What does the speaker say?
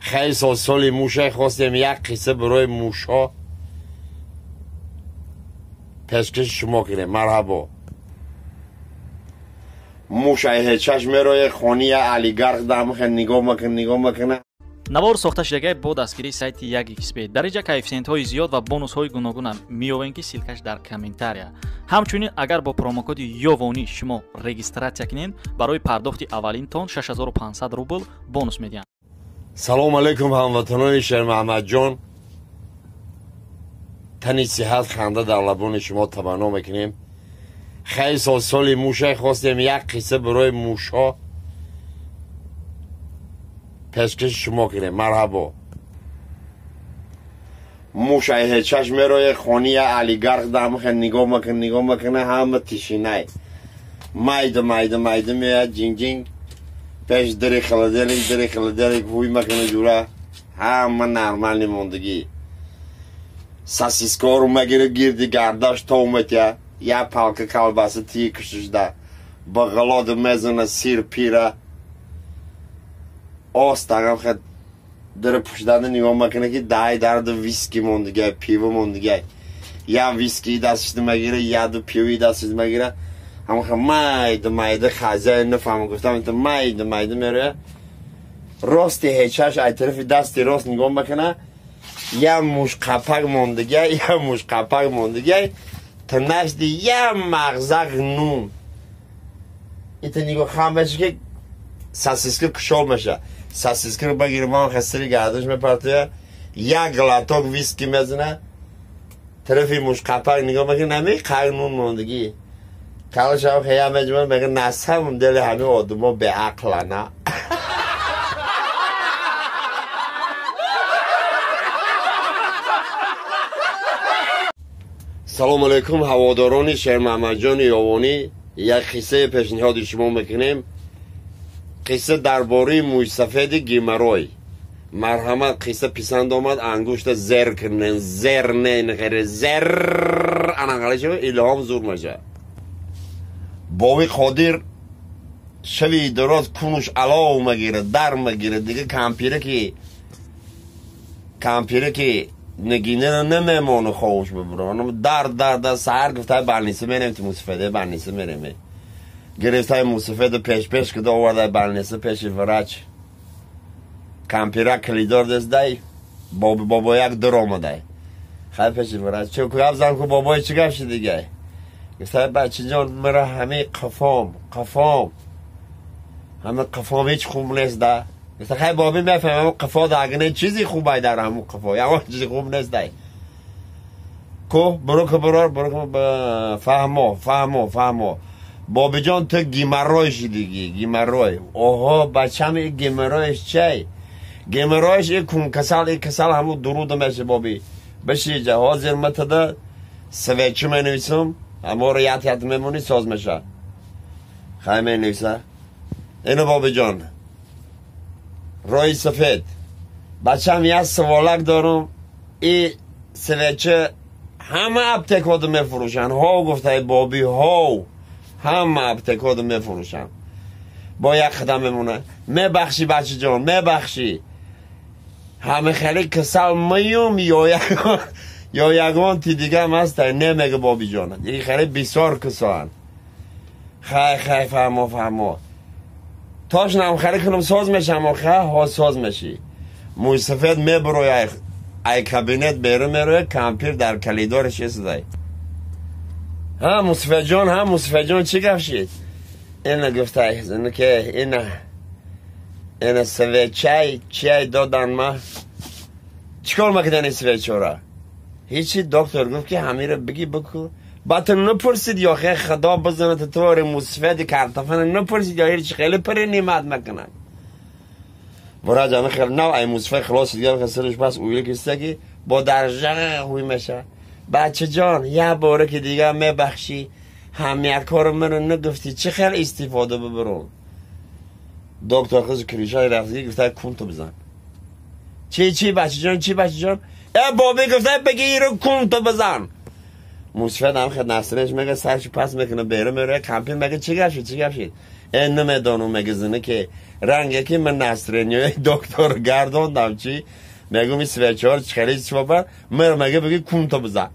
خیلی سالی موشه خواستیم یک قصه برای موشا پیشکش شما کنیم. مرحبا. موشه چشم روی خانی علیگرد دمخ نگاه مکنه. навор сохта шудагии бо дастгирии сайти 1xbet дар инҷа коэффициентҳои зиёд ва бонусҳои гуногунам меёбем ки силкаш дар комментария. ҳамчунин агар бо промокоди ёвонӣ шумо регистратсия кунед барои пардохти аввалин тон 6500 рубл бонус медиҳанд. салому алайкум ҳамватанони шермаҳмадҷон. тани сиҳат ханда дар лабони шумо табанно мекунем. хеле соли муша хостем як қисса барои мушҳо پیشکش شما کنیم. مرحبا. موشه چشم روی خانی علیگرد دمخ نگاه مکنه همه تشینه مایده میاد جینگ پیش دری خلدلی گوی مکنه جورا همه نرمال موندگی ساسیسکا رو مگیره گیردی گرداش تومتیا یا پالک کالباسه تی کشش ده بغلاد میزنه سیر پیره آستانم خد در پشتانه نگاه میکنه که دای درد ویسکی موندگی پیو موندگی یا ویسکی دستش میگیره یا دو پیوی دستش میگیره هم خب مایده خازه نفهم گفتم انت مایده میره راستی هیچش ای طرف دستی راست نگاه میکنه یا موش قپق موندگی تا نشدی یا مغزق نون ایتا نگاه خواهم بشه که ساسیسکا کشال میشه. ساسیسکا رو بگیره ما خستری گردش میپرتویه یک گلاتاک ویسکی میزنه طرفی موش قپق نگاه میکنه نمی قرنون موندگی کلش هم خیام مجموعه میگه نسهم دل همه آدم به عقل نه. سلام علیکم هواداران شرمحمدجان یاوانی. یک قصه پیشنهاد شما میکنیم. قصه درباره موش سفید گیمروی. مرحمت قصه پسند آمد انگشت زر کنن زر انقلش الهام زور میشه. باوی قادر شوی دراز کنوش علاو مگیره در مگیره دیگه کمپیره که نگینه رو نمیمانه خوش ببرانم در سهر گفته برنیسه میرم تو موسفیده برنیسه میرم گرفته موسفید پیش که آورده برنیسه پیش ورچ کمپیره کلیدار دست دای بابا یک در آمده خیلی پیش ورچ چه که افزن که بابای چه گفت دیگه گفته بچه جان مرا همه قفام همه قفام هیچ خوب نیست ده گفته خیلی بابی میفهم قفا داگنه چیزی خوبه در همون قفا یا چیزی خوب نیست ده کو برو فهمو بابی جان تو گیمرایشی دیگه گیمرای اوها بچم گیمرایش چی گیمرایش یک کسال همون درود میشه بابی بشی جا حاضر متده سویچی می نویسم اما رو یت میمونی ساز میشه خیلی می نویسه اینو بابی جان رای سفید بچم یه سوالک دارم این سویچه همه ابتکاد میفروشن ها گفته بابی ها همه ابتکاد میفروشن با یک خدم میمونه میبخشی بچه جان میبخشی همه خیلی کسل میوم یا یگان تی دیگه هم هست نمیگه بابی جان دیگه خیلی بسیار کسان خیلی فهمو تاش نم خیلی کنم ساز میشم و خیلی ها ساز میشی موش سفید میبروی ای کابینت میروی کمپیر در کلیدارش ایستده ها مصطفی جان چی گفشید اینه گفته اینه که اینه سویچه چی دادن ما چیکار میکنن این سویچه را هیچی دکتر گفت که همه را بگی بکن بعد نپرسید یا خیلی خدا بزنه تو مصطفی کارتفن نپرسید یا هیچ خیلی پر نیمت میکنن برای جامعه خیلی نو ای مصطفی خلاص دیگر خسرش پس اویل کسته که با درجه خوی میشه بچه جان یه باره که دیگه میبخشی همیت کار من رو نگفتی چه خیلی استفاده ببرون دکتر خود کریشای رفتی گفته کنتو بزن چی بچه جان ای بابی گفته بگی این رو کنتو بزن مصطفی هم خیلی نفسنش میگه سرش پس میکنه بیره میره کمپین میگه چی گفشید این نمیدانم مگزینه که رنگه که من نصرانیوی دکتر گرداندم چی میگم این سویچار چخلی چی بابا مگه بگی کون تو بزن